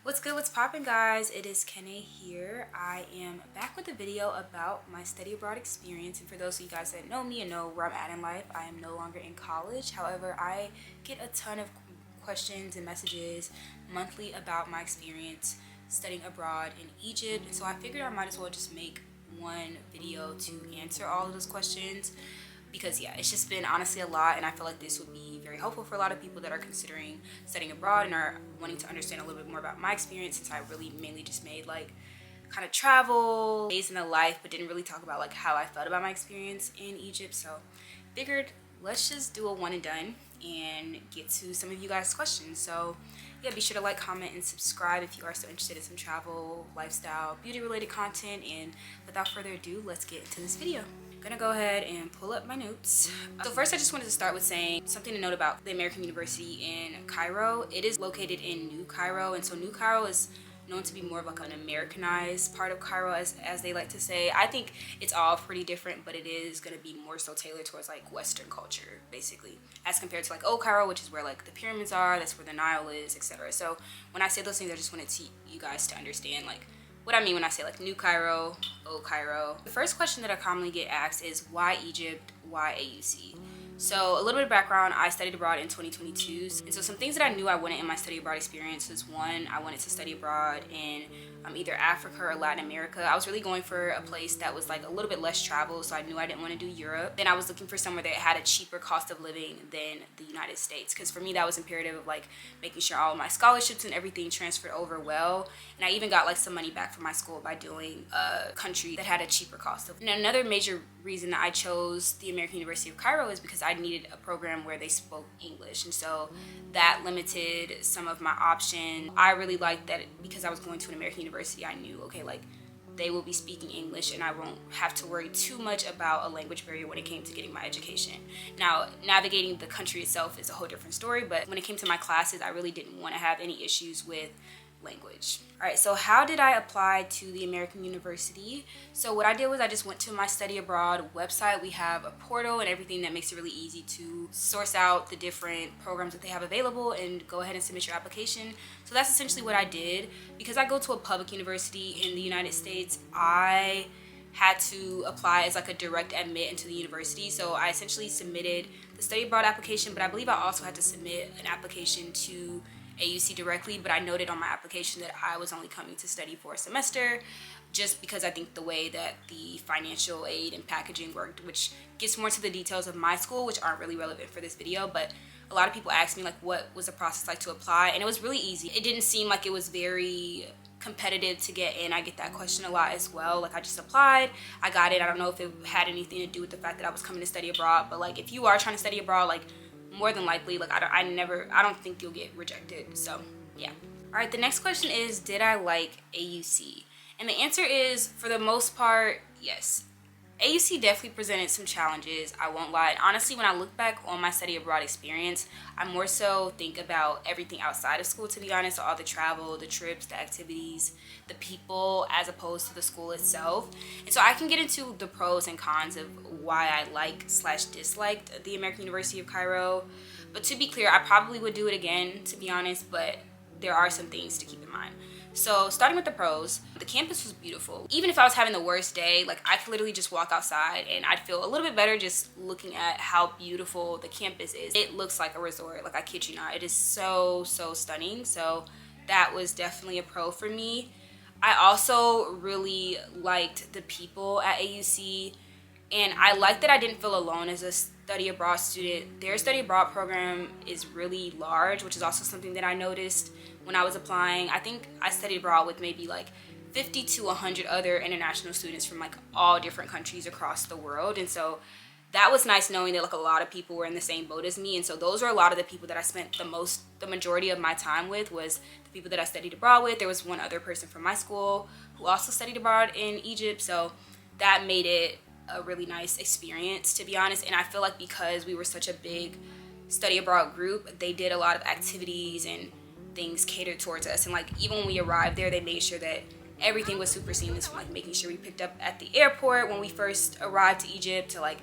What's good, what's poppin', guys? It is Kene here. I am back with a video about my study abroad experience, and for those of you guys that know me and know where I'm at in life, I am no longer in college. However, I get a ton of questions and messages monthly about my experience studying abroad in Egypt, so I figured I might as well just make one video to answer all of those questions because yeah, it's just been honestly a lot, and I feel like this would be very helpful for a lot of people that are considering studying abroad and are wanting to understand a little bit more about my experience, since I really mainly just made like kind of travel days in the life but didn't really talk about like how I felt about my experience in Egypt. So figured let's just do a one and done and get to some of you guys' questions. So yeah, be sure to like, comment, and subscribe if you are still interested in some travel, lifestyle, beauty related content. And without further ado, let's get into this video. I'm gonna go ahead and pull up my notes. So first, I just wanted to start with saying something to note about the American University in Cairo. It is located in New Cairo, and so New Cairo is known to be more of like an Americanized part of Cairo, as they like to say. I think it's all pretty different, but it is going to be more so tailored towards like Western culture, basically, as compared to like Old Cairo, which is where like the pyramids are, that's where the Nile is, etc. So when I say those things, I just wanted you guys to understand like what I mean when I say like New Cairo, Old Cairo. The first question that I commonly get asked is why Egypt, why AUC? So a little bit of background, I studied abroad in 2022. And so some things that I knew I wanted in my study abroad experience was, one, I wanted to study abroad in either Africa or Latin America. I was really going for a place that was like a little bit less travel, so I knew I didn't want to do Europe. Then I was looking for somewhere that had a cheaper cost of living than the United States, because for me that was imperative of like making sure all of my scholarships and everything transferred over well. And I even got like some money back from my school by doing a country that had a cheaper cost of living. And another major reason that I chose the American University of Cairo is because I needed a program where they spoke English, and so that limited some of my options. I really liked that because I was going to an American university, I knew, okay, like they will be speaking English and I won't have to worry too much about a language barrier when it came to getting my education. Now, navigating the country itself is a whole different story, but when it came to my classes, I really didn't want to have any issues with language. All right, so how did I apply to the American University? So what I did was I just went to my study abroad website. We have a portal and everything that makes it really easy to source out the different programs that they have available and go ahead and submit your application. So that's essentially what I did. Because I go to a public university in the United States, I had to apply as like a direct admit into the university. So I essentially submitted the study abroad application, but I believe I also had to submit an application to AUC directly, but I noted on my application that I was only coming to study for a semester, just because I think the way that the financial aid and packaging worked, which gets more to the details of my school, which aren't really relevant for this video, but a lot of people asked me like what was the process like to apply, and it was really easy. It didn't seem like it was very competitive to get in. I get that question a lot as well. Like, I just applied, I got it. I don't know if it had anything to do with the fact that I was coming to study abroad, but like if you are trying to study abroad, like more than likely, like I don't think you'll get rejected. So yeah. All right, the next question is, did I like AUC? And the answer is, for the most part, yes. AUC definitely presented some challenges, I won't lie. Honestly, when I look back on my study abroad experience, I more so think about everything outside of school, to be honest. All the travel, the trips, the activities, the people, as opposed to the school itself. And so I can get into the pros and cons of why I like/disliked the American University of Cairo. But to be clear, I probably would do it again, to be honest, but there are some things to keep in mind. So starting with the pros, the campus was beautiful. Even if I was having the worst day, like I could literally just walk outside and I'd feel a little bit better just looking at how beautiful the campus is. It looks like a resort, like I kid you not. It is so stunning. So that was definitely a pro for me. I also really liked the people at AUC, and I liked that I didn't feel alone as a study abroad student. Their study abroad program is really large, which is also something that I noticed when I was applying. I think I studied abroad with maybe like 50 to 100 other international students from like all different countries across the world. And so that was nice knowing that like a lot of people were in the same boat as me. And so those are a lot of the people that I spent the majority of my time with, was the people that I studied abroad with. There was one other person from my school who also studied abroad in Egypt. So that made it a really nice experience, to be honest. And I feel like because we were such a big study abroad group, they did a lot of activities and things catered towards us. And like even when we arrived there, they made sure that everything was super seamless, from like making sure we picked up at the airport when we first arrived to Egypt, to like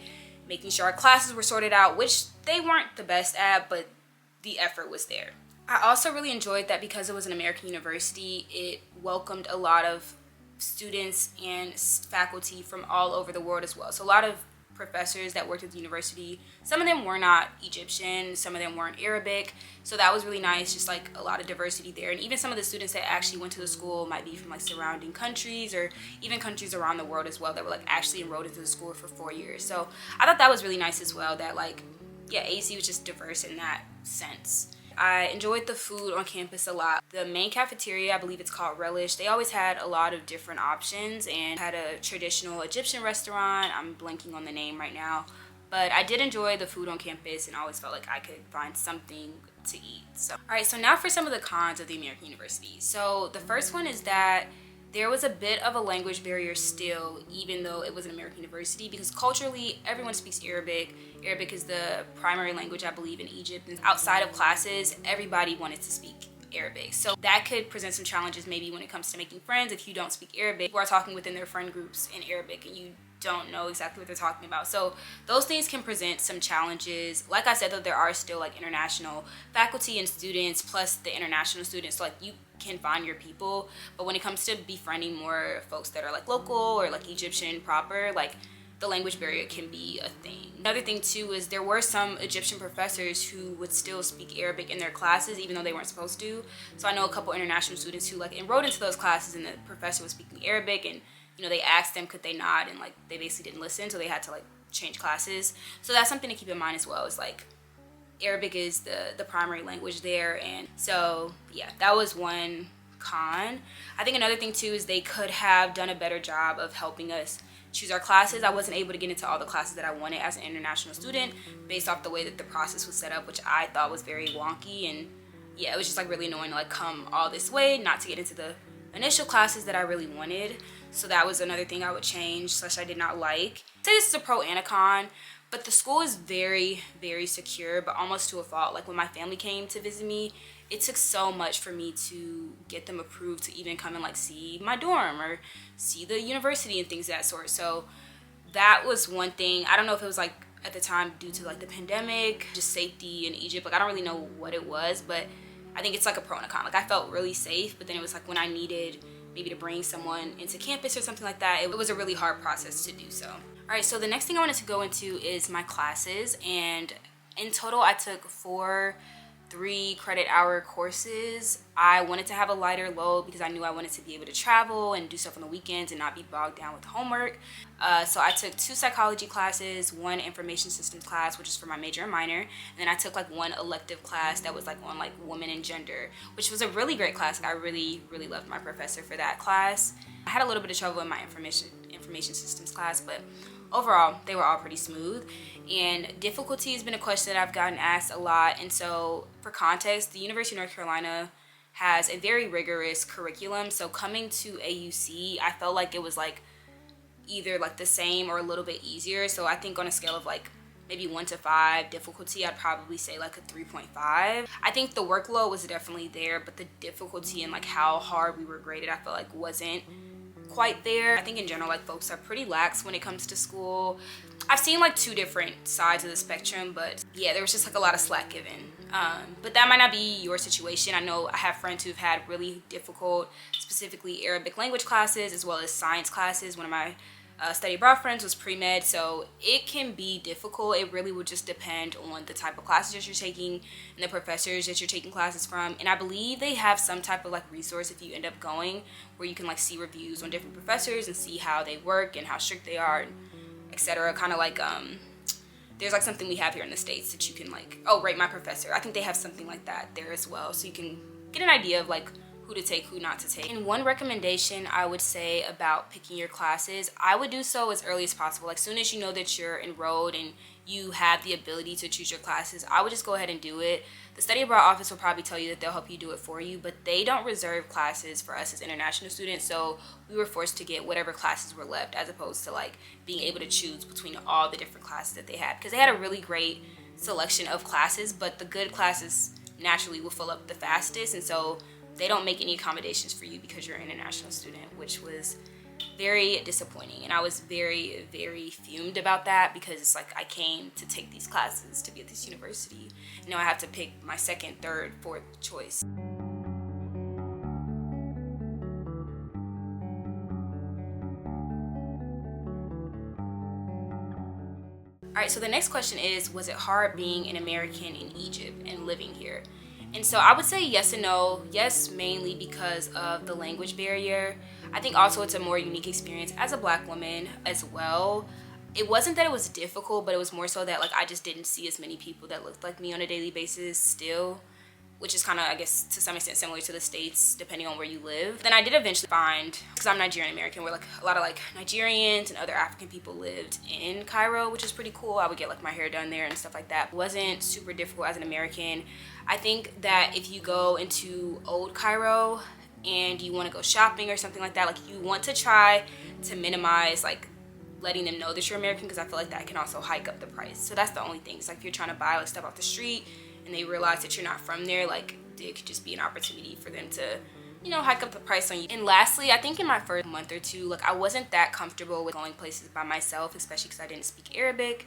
making sure our classes were sorted out, which they weren't the best at, but the effort was there. I also really enjoyed that because it was an American university, it welcomed a lot of students and faculty from all over the world as well. So a lot of professors that worked at the university, some of them were not Egyptian, some of them weren't Arabic, so that was really nice, just like a lot of diversity there. And even some of the students that actually went to the school might be from like surrounding countries or even countries around the world as well that were like actually enrolled into the school for 4 years. So I thought that was really nice as well, that like, yeah, AUC was just diverse in that sense. I enjoyed the food on campus a lot. The main cafeteria, I believe it's called Relish, they always had a lot of different options and had a traditional Egyptian restaurant. I'm blanking on the name right now. But I did enjoy the food on campus and always felt like I could find something to eat. So, all right, so now for some of the cons of the American university. So the first one is that there was a bit of a language barrier still, even though it was an American university, because culturally everyone speaks Arabic. Arabic is the primary language, I believe, in Egypt. And outside of classes, everybody wanted to speak Arabic. So that could present some challenges maybe when it comes to making friends if you don't speak Arabic. People are talking within their friend groups in Arabic and you don't know exactly what they're talking about. So those things can present some challenges. Like I said, though, there are still like international faculty and students plus the international students. So like you can find your people, but when it comes to befriending more folks that are like local or like Egyptian proper, like the language barrier can be a thing. Another thing too is there were some Egyptian professors who would still speak Arabic in their classes even though they weren't supposed to. So I know a couple international students who like enrolled into those classes and the professor was speaking Arabic, and you know, they asked them could they not, and like they basically didn't listen, so they had to like change classes. So that's something to keep in mind as well, is like Arabic is the primary language there. And so yeah, that was one con. I think another thing too is they could have done a better job of helping us choose our classes. I wasn't able to get into all the classes that I wanted as an international student based off the way that the process was set up, which I thought was very wonky. And yeah, it was just like really annoying to like come all this way not to get into the initial classes that I really wanted. So that was another thing I would change / I did not like. I'd say this is a pro and a con, but the school is very, very secure, but almost to a fault. Like when my family came to visit me, it took so much for me to get them approved to even come and like see my dorm or see the university and things of that sort. So that was one thing. I don't know if it was like at the time due to like the pandemic, just safety in Egypt. Like I don't really know what it was, but I think it's like a pro and a con. Like I felt really safe, but then it was like when I needed maybe to bring someone into campus or something like that, it was a really hard process to do so. All right, so the next thing I wanted to go into is my classes, and in total I took 4 3-credit-hour courses. I wanted to have a lighter load because I knew I wanted to be able to travel and do stuff on the weekends and not be bogged down with homework. So I took 2 psychology classes, 1 information systems class, which is for my major and minor, and then I took like 1 elective class that was like on like women and gender, which was a really great class. I really, really loved my professor for that class. I had a little bit of trouble in my information systems class, but overall they were all pretty smooth. And difficulty has been a question that I've gotten asked a lot, and so for context, the University of North Carolina has a very rigorous curriculum. So coming to AUC, I felt like it was like either like the same or a little bit easier. So I think on a scale of like maybe 1 to 5 difficulty, I'd probably say like a 3.5. I think the workload was definitely there, but the difficulty and like how hard we were graded, I felt like wasn't quite there. I think in general, like folks are pretty lax when it comes to school. I've seen like 2 different sides of the spectrum, but yeah, there was just like a lot of slack given. But that might not be your situation. I know I have friends who've had really difficult, specifically Arabic language classes, as well as science classes. One of my study abroad friends was pre-med, so it can be difficult. It really would just depend on the type of classes that you're taking and the professors that you're taking classes from. And I believe they have some type of like resource if you end up going, where you can like see reviews on different professors and see how they work and how strict they are, etc. Kind of like there's like something we have here in the States that you can like, oh, rate my professor. I think they have something like that there as well, so you can get an idea of like who to take, who not to take. And one recommendation I would say about picking your classes, I would do so as early as possible. Like soon as you know that you're enrolled and you have the ability to choose your classes, I would just go ahead and do it. The study abroad office will probably tell you that they'll help you do it for you, but they don't reserve classes for us as international students, so we were forced to get whatever classes were left, as opposed to like being able to choose between all the different classes that they had, because they had a really great selection of classes, but the good classes naturally will fill up the fastest, and so they don't make any accommodations for you because you're an international student, which was very disappointing, and I was very, very fumed about that, because it's like I came to take these classes to be at this university, and now I have to pick my second, third, fourth choice. Alright, so the next question is, was it hard being an American in Egypt and living here? And so I would say yes and no. Yes, mainly because of the language barrier. I think also it's a more unique experience as a black woman as well. It wasn't that it was difficult, but it was more so that like I just didn't see as many people that looked like me on a daily basis still, which is kind of, I guess, to some extent similar to the States, depending on where you live. Then I did eventually find, because I'm Nigerian American, where like a lot of like Nigerians and other African people lived in Cairo, which is pretty cool. I would get like my hair done there and stuff like that. It wasn't super difficult as an American. I think that if you go into old Cairo and you want to go shopping or something like that, like you want to try to minimize like letting them know that you're American, because I feel like that can also hike up the price. So that's the only thing. It's like if you're trying to buy like stuff off the street and they realize that you're not from there, like it could just be an opportunity for them to, you know, hike up the price on you. And lastly, I think in my first month or two, like I wasn't that comfortable with going places by myself, especially because I didn't speak Arabic.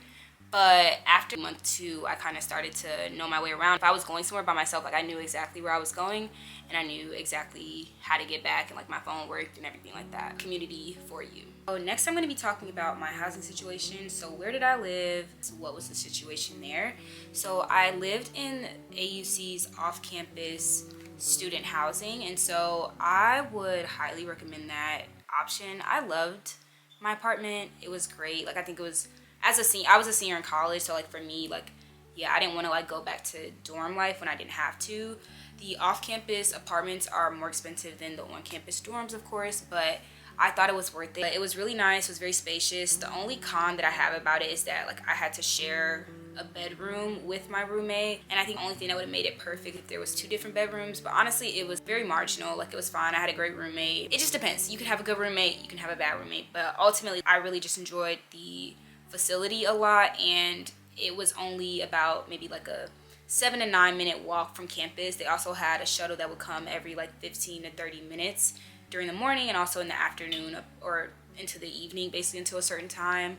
But after month two, I kind of started to know my way around. If I was going somewhere by myself, like I knew exactly where I was going, and I knew exactly how to get back, and like my phone worked and everything like that. Community for you. So next I'm going to be talking about my housing situation. So where did I live? So what was the situation there? So I lived in AUC's off-campus student housing, and so I would highly recommend that option. I loved my apartment. It was great. Like I think it was, as a senior, I was a senior in college, so like for me, like yeah, I didn't want to like go back to dorm life when I didn't have to. The off-campus apartments are more expensive than the on-campus dorms, of course, but I thought it was worth it. It was really nice. It was very spacious. The only con that I have about it is that like I had to share a bedroom with my roommate, and I think the only thing that would have made it perfect if there was 2 different bedrooms, but honestly it was very marginal. Like it was fine. I had a great roommate. It just depends. You can have a good roommate, you can have a bad roommate, but ultimately I really just enjoyed the facility a lot, and it was only about maybe like a 7 to 9 minute walk from campus. They also had a shuttle that would come every like 15 to 30 minutes during the morning and also in the afternoon or into the evening, basically until a certain time.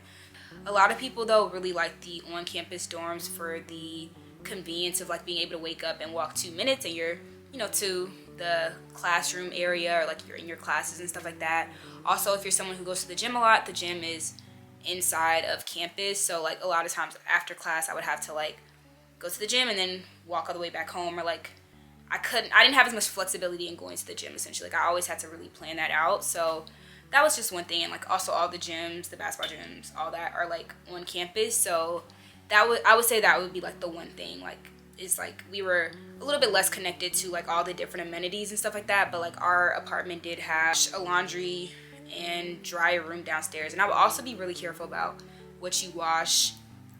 A lot of people though really like the on-campus dorms for the convenience of like being able to wake up and walk 2 minutes and you're, you know, to the classroom area, or like you're in your classes and stuff like that. Also, if you're someone who goes to the gym a lot, the gym is inside of campus, so like a lot of times after class I would have to like go to the gym and then walk all the way back home, or like I didn't have as much flexibility in going to the gym essentially. Like I always had to really plan that out. So that was just one thing. And like also all the gyms, the basketball gyms, all that are like on campus, so I would say that would be like the one thing. Like is like we were a little bit less connected to like all the different amenities and stuff like that, but like our apartment did have a laundry and dryer room downstairs, and I would also be really careful about what you wash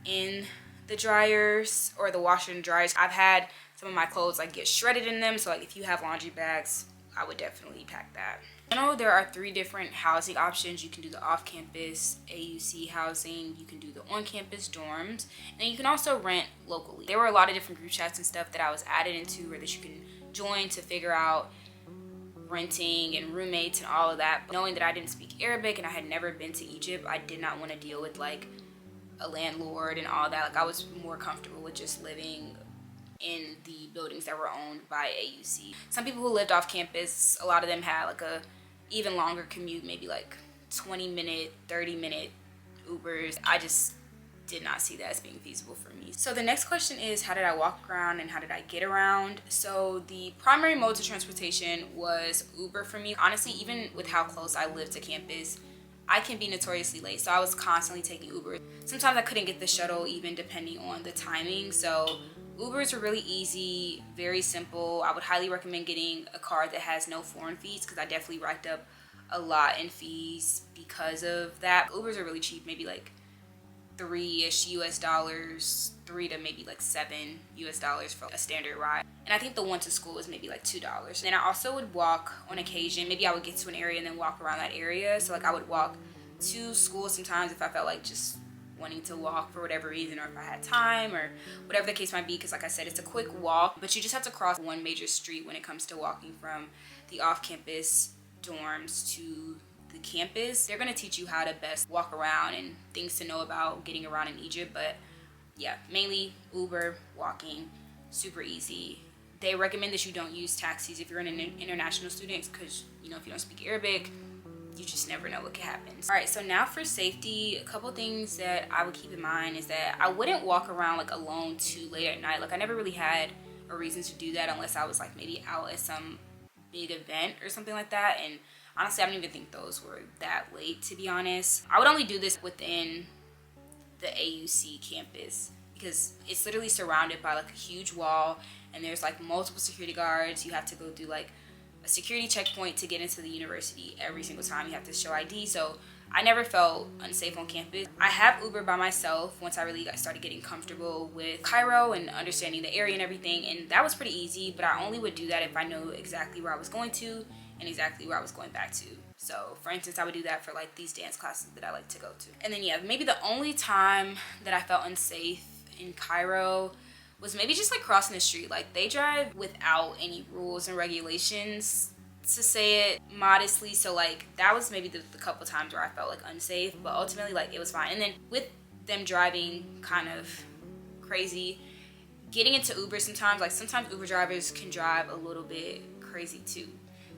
in the dryers or the washer and dryers. I've had some of my clothes like get shredded in them, so like if you have laundry bags, I would definitely pack that. I know there are 3 different housing options. You can do the off-campus AUC housing, you can do the on-campus dorms, and you can also rent locally. There were a lot of different group chats and stuff that I was added into or that you can join to figure out renting and roommates and all of that. But knowing that I didn't speak Arabic and I had never been to Egypt, I did not want to deal with like a landlord and all that. Like I was more comfortable with just living in the buildings that were owned by AUC. Some people who lived off campus, a lot of them had like a even longer commute, maybe like 20-minute, 30-minute Ubers. I just did not see that as being feasible for me. So the next question is, how did I walk around and how did I get around? So the primary modes of transportation was Uber for me. Honestly, even with how close I live to campus, I can be notoriously late, so I was constantly taking Uber. Sometimes I couldn't get the shuttle even depending on the timing, so Ubers are really easy, very simple. I would highly recommend getting a card that has no foreign fees, because I definitely racked up a lot in fees because of that. Ubers are really cheap, maybe like $3-ish US, 3 to maybe like $7 US for a standard ride. And I think the one to school is maybe like $2. And then I also would walk on occasion. Maybe I would get to an area and then walk around that area. So like I would walk to school sometimes if I felt like just wanting to walk for whatever reason, or if I had time, or whatever the case might be, because like I said, it's a quick walk, but you just have to cross one major street when it comes to walking from the off-campus dorms to the campus, they're gonna teach you how to best walk around and things to know about getting around in Egypt. But yeah, mainly Uber, walking, super easy. They recommend that you don't use taxis if you're an international student, because you know, if you don't speak Arabic, you just never know what could happen. All right, so now for safety, a couple things that I would keep in mind is that I wouldn't walk around like alone too late at night. Like I never really had a reason to do that unless I was like maybe out at some big event or something like that. And honestly, I don't even think those were that late, to be honest. I would only do this within the AUC campus because it's literally surrounded by like a huge wall, and there's like multiple security guards. You have to go through like a security checkpoint to get into the university every single time. You have to show ID. So I never felt unsafe on campus. I have Uber by myself once I really started getting comfortable with Cairo and understanding the area and everything, and that was pretty easy, but I only would do that if I know exactly where I was going to and exactly where I was going back to. So for instance, I would do that for like these dance classes that I like to go to. And then yeah, maybe the only time that I felt unsafe in Cairo was maybe just like crossing the street. Like they drive without any rules and regulations, to say it modestly. So like that was maybe the couple times where I felt like unsafe, but ultimately like it was fine. And then with them driving kind of crazy, getting into Uber sometimes, like sometimes Uber drivers can drive a little bit crazy too.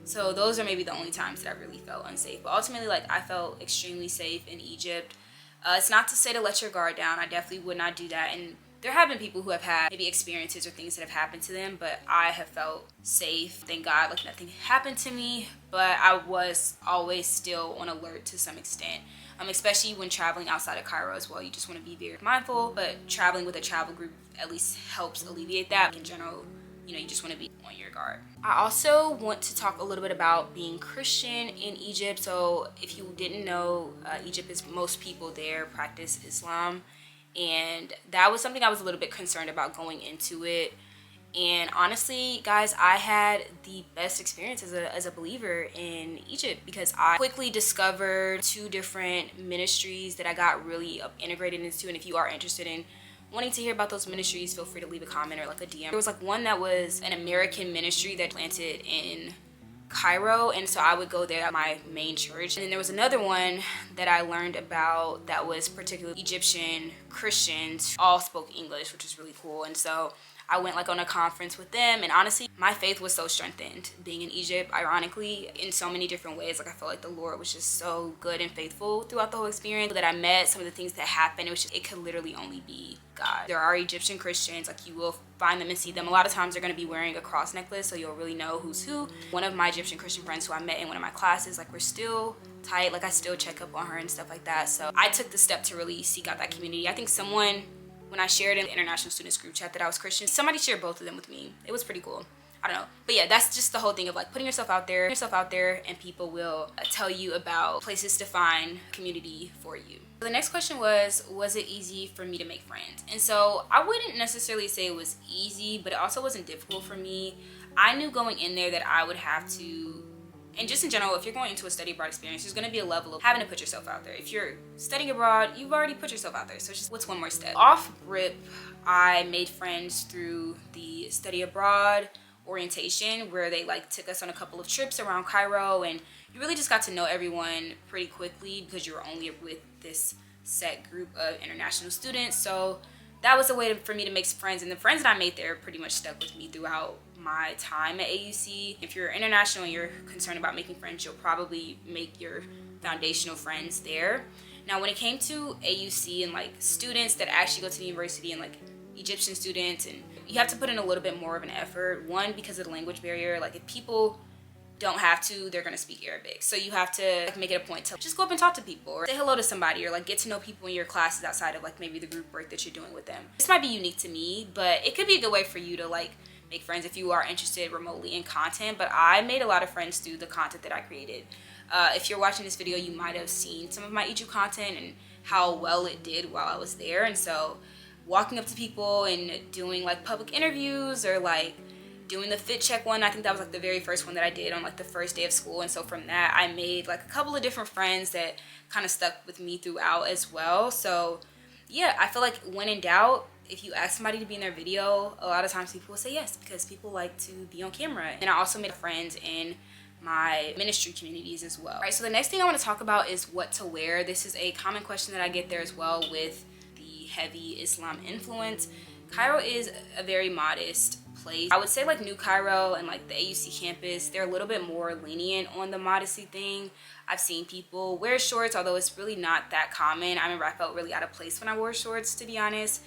So those are maybe the only times that I really felt unsafe. But ultimately, like I felt extremely safe in Egypt. It's not to say to let your guard down. I definitely would not do that. And there have been people who have had maybe experiences or things that have happened to them, but I have felt safe. Thank God, like nothing happened to me, but I was always still on alert to some extent. Especially when traveling outside of Cairo as well. You just want to be very mindful, but traveling with a travel group at least helps alleviate that. In general, you know, you just want to be on your guard. I also want to talk a little bit about being Christian in Egypt. So if you didn't know, Egypt is, most people there practice Islam. And that was something I was a little bit concerned about going into it. And honestly, guys, I had the best experience as a believer in Egypt because I quickly discovered 2 different ministries that I got really integrated into. And if you are interested in wanting to hear about those ministries, feel free to leave a comment or like a DM. There was like one that was an American ministry that planted in Cairo, and so I would go there at my main church. And then there was another one that I learned about that was particularly Egyptian Christians, all spoke English, which was really cool. And so I went like on a conference with them, and honestly, my faith was so strengthened being in Egypt, ironically, in so many different ways. Like I felt like the Lord was just so good and faithful throughout the whole experience that I met, some of the things that happened, it could literally only be God. There are Egyptian Christians, like you will find them and see them. A lot of times they're going to be wearing a cross necklace, so you'll really know who's who. One of my Egyptian Christian friends who I met in one of my classes, like we're still tight, like I still check up on her and stuff like that. So I took the step to really seek out that community. I think when I shared in the international students group chat that I was Christian, somebody shared both of them with me. It was pretty cool. I don't know. But yeah, that's just the whole thing of like putting yourself out there, and people will tell you about places to find community for you. The next question was it easy for me to make friends? And so I wouldn't necessarily say it was easy, but it also wasn't difficult for me. I knew going in there that I would have to, and just in general, if you're going into a study abroad experience, there's going to be a level of having to put yourself out there. If you're studying abroad, you've already put yourself out there. So it's just, what's one more step? Off rip, I made friends through the study abroad orientation, where they like took us on a couple of trips around Cairo, and you really just got to know everyone pretty quickly because you were only with this set group of international students. So that was a way for me to make friends, and the friends that I made there pretty much stuck with me throughout my time at AUC. If you're international and you're concerned about making friends, you'll probably make your foundational friends there. Now when it came to AUC and like students that actually go to the university and like Egyptian students, and you have to put in a little bit more of an effort. One, because of the language barrier. Like if people don't have to, they're gonna speak Arabic. So you have to like make it a point to just go up and talk to people or say hello to somebody or like get to know people in your classes outside of like maybe the group work that you're doing with them. This might be unique to me, but it could be a good way for you to like make friends if you are interested remotely in content. But I made a lot of friends through the content that I created. If you're watching this video, you might have seen some of my Egypt content and how well it did while I was there. And so walking up to people and doing like public interviews or like doing the fit check one, I think that was like the very first one that I did on like the first day of school. And so from that I made like a couple of different friends that kind of stuck with me throughout as well. So yeah, I feel like when in doubt, if you ask somebody to be in their video, a lot of times people will say yes because people like to be on camera. And I also made friends in my ministry communities as well. All right, so the next thing I want to talk about is what to wear. This is a common question that I get there as well with the heavy Islam influence. Cairo is a very modest place. I would say like New Cairo and like the AUC campus, they're a little bit more lenient on the modesty thing. I've seen people wear shorts, although it's really not that common. I remember I felt really out of place when I wore shorts, to be honest.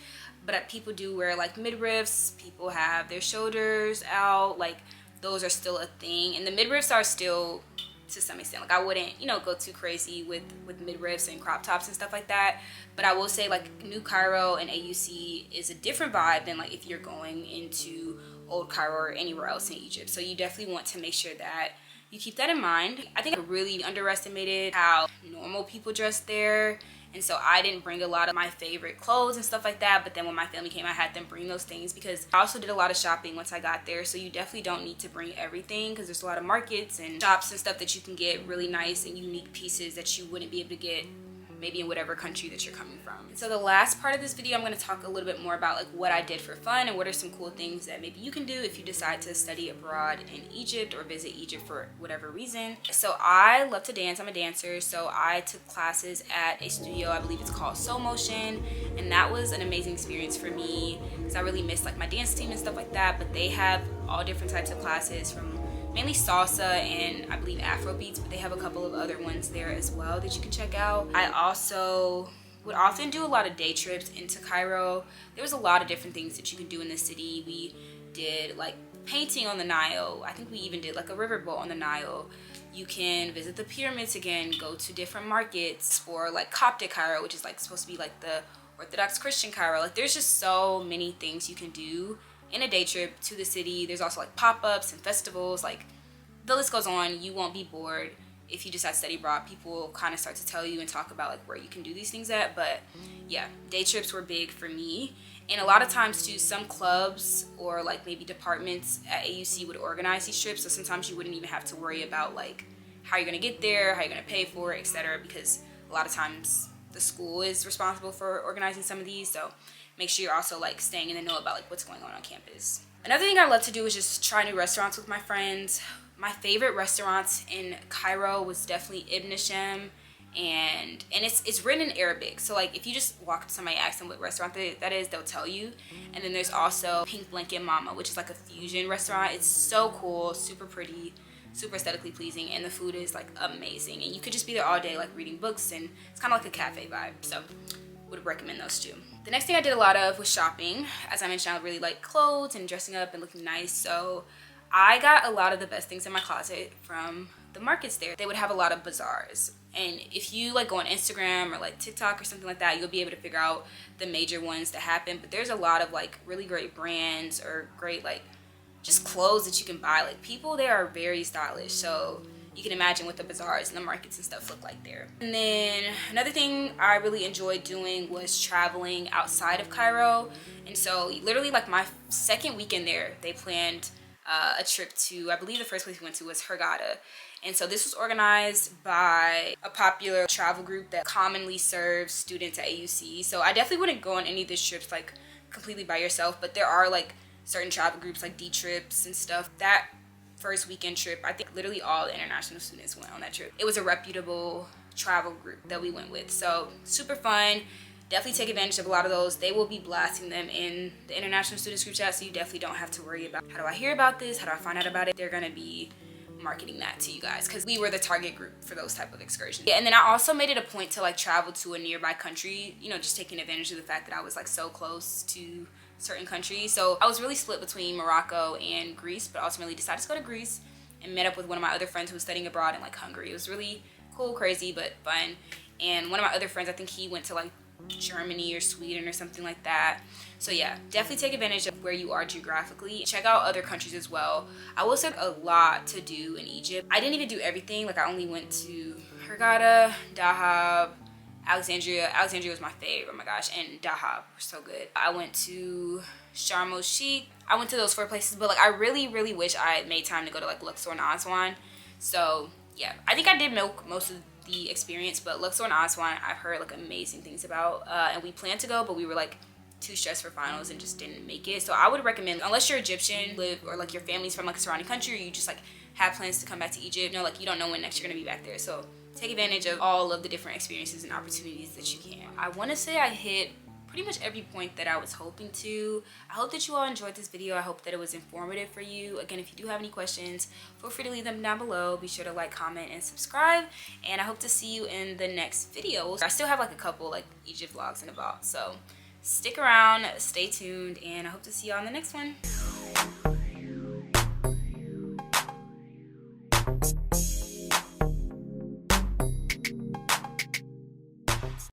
But people do wear like midriffs. People have their shoulders out. Like those are still a thing. And the midriffs are still, to some extent, like I wouldn't, you know, go too crazy with midriffs and crop tops and stuff like that. But I will say like New Cairo and AUC is a different vibe than like if you're going into Old Cairo or anywhere else in Egypt. So you definitely want to make sure that you keep that in mind. I think I really underestimated how normal people dress there. And so I didn't bring a lot of my favorite clothes and stuff like that. But then when my family came, I had them bring those things because I also did a lot of shopping once I got there. So you definitely don't need to bring everything because there's a lot of markets and shops and stuff that you can get really nice and unique pieces that you wouldn't be able to get maybe in whatever country that you're coming from. So the last part of this video, I'm going to talk a little bit more about like what I did for fun and what are some cool things that maybe you can do if you decide to study abroad in Egypt or visit Egypt for whatever reason. So I love to dance. I'm a dancer. So I took classes at a studio, I believe it's called Soul Motion, and that was an amazing experience for me because I really missed like my dance team and stuff like that. But they have all different types of classes from mainly salsa and I believe Afro beats, but they have a couple of other ones there as well that you can check out. I also would often do a lot of day trips into Cairo. There was a lot of different things that you can do in the city. We did like painting on the Nile. I think we even did like a riverboat on the Nile. You can visit the pyramids again, go to different markets, or like Coptic Cairo, which is like supposed to be like the Orthodox Christian Cairo. Like there's just so many things you can do in a day trip to the city. There's also like pop-ups and festivals. Like the list goes on. You won't be bored if you decide to study abroad. People will kind of start to tell you and talk about like where you can do these things at. But yeah, day trips were big for me. And a lot of times too, some clubs or like maybe departments at AUC would organize these trips. So sometimes you wouldn't even have to worry about like how you're gonna get there, how you're gonna pay for it, etc. Because a lot of times the school is responsible for organizing some of these. So make sure you're also like staying in the know about like what's going on campus. Another thing I love to do is just try new restaurants with my friends. My favorite restaurants in Cairo was definitely Ibn Shem, and it's written in Arabic. So like if you just walk up to somebody and ask them what restaurant that is, they'll tell you. And then there's also Pink Blanket Mama, which is like a fusion restaurant. It's so cool, super pretty, super aesthetically pleasing, and the food is like amazing. And you could just be there all day like reading books, and it's kind of like a cafe vibe. So would recommend those two. The next thing I did a lot of was shopping. As I mentioned, I really like clothes and dressing up and looking nice. So I got a lot of the best things in my closet from the markets there. They would have a lot of bazaars. And if you like go on Instagram or like TikTok or something like that, you'll be able to figure out the major ones that happen. But there's a lot of like really great brands or great like just clothes that you can buy. Like people there are very stylish. So you can imagine what the bazaars and the markets and stuff look like there. And then another thing I really enjoyed doing was traveling outside of Cairo. And so literally like my second weekend there, they planned a trip to, I believe the first place we went to was Hurghada. And so this was organized by a popular travel group that commonly serves students at AUC. So I definitely wouldn't go on any of these trips like completely by yourself, but there are like certain travel groups like D Trips and stuff. That first weekend trip, I think literally all the international students went on that trip. It was a reputable travel group that we went with. So super fun. Definitely take advantage of a lot of those. They will be blasting them in the international students group chat, so you definitely don't have to worry about how do I hear about this, how do I find out about it. They're gonna be marketing that to you guys because we were the target group for those type of excursions. Yeah, and then I also made it a point to like travel to a nearby country, you know, just taking advantage of the fact that I was like so close to certain countries. So I was really split between Morocco and Greece, but ultimately decided to go to Greece and met up with one of my other friends who was studying abroad in like Hungary. It was really cool, crazy, but fun. And one of my other friends, I think he went to like Germany or Sweden or something like that. So yeah, definitely take advantage of where you are geographically. Check out other countries as well. I will say a lot to do in Egypt. I didn't even do everything. Like I only went to Hurghada, Dahab, Alexandria. Alexandria was my favorite, oh my gosh, and Dahab was so good. I went to Sharm el Sheikh. I went to those 4 places, but like I really wish I had made time to go to like Luxor and Aswan. So yeah, I think I did milk most of the experience, but Luxor and Aswan I've heard like amazing things about, and we planned to go, but we were like too stressed for finals and just didn't make it. So I would recommend, unless you're Egyptian, live or like your family's from like a surrounding country, or you just like have plans to come back to Egypt, you know, like you don't know when next you're gonna be back there. So take advantage of all of the different experiences and opportunities that you can. I want to say I hit pretty much every point that I was hoping to. I hope that you all enjoyed this video. I hope that it was informative for you. Again, if you do have any questions, feel free to leave them down below. Be sure to like, comment, and subscribe. And I hope to see you in the next video. I still have like a couple like Egypt vlogs in about. So stick around, stay tuned, and I hope to see y'all in the next one.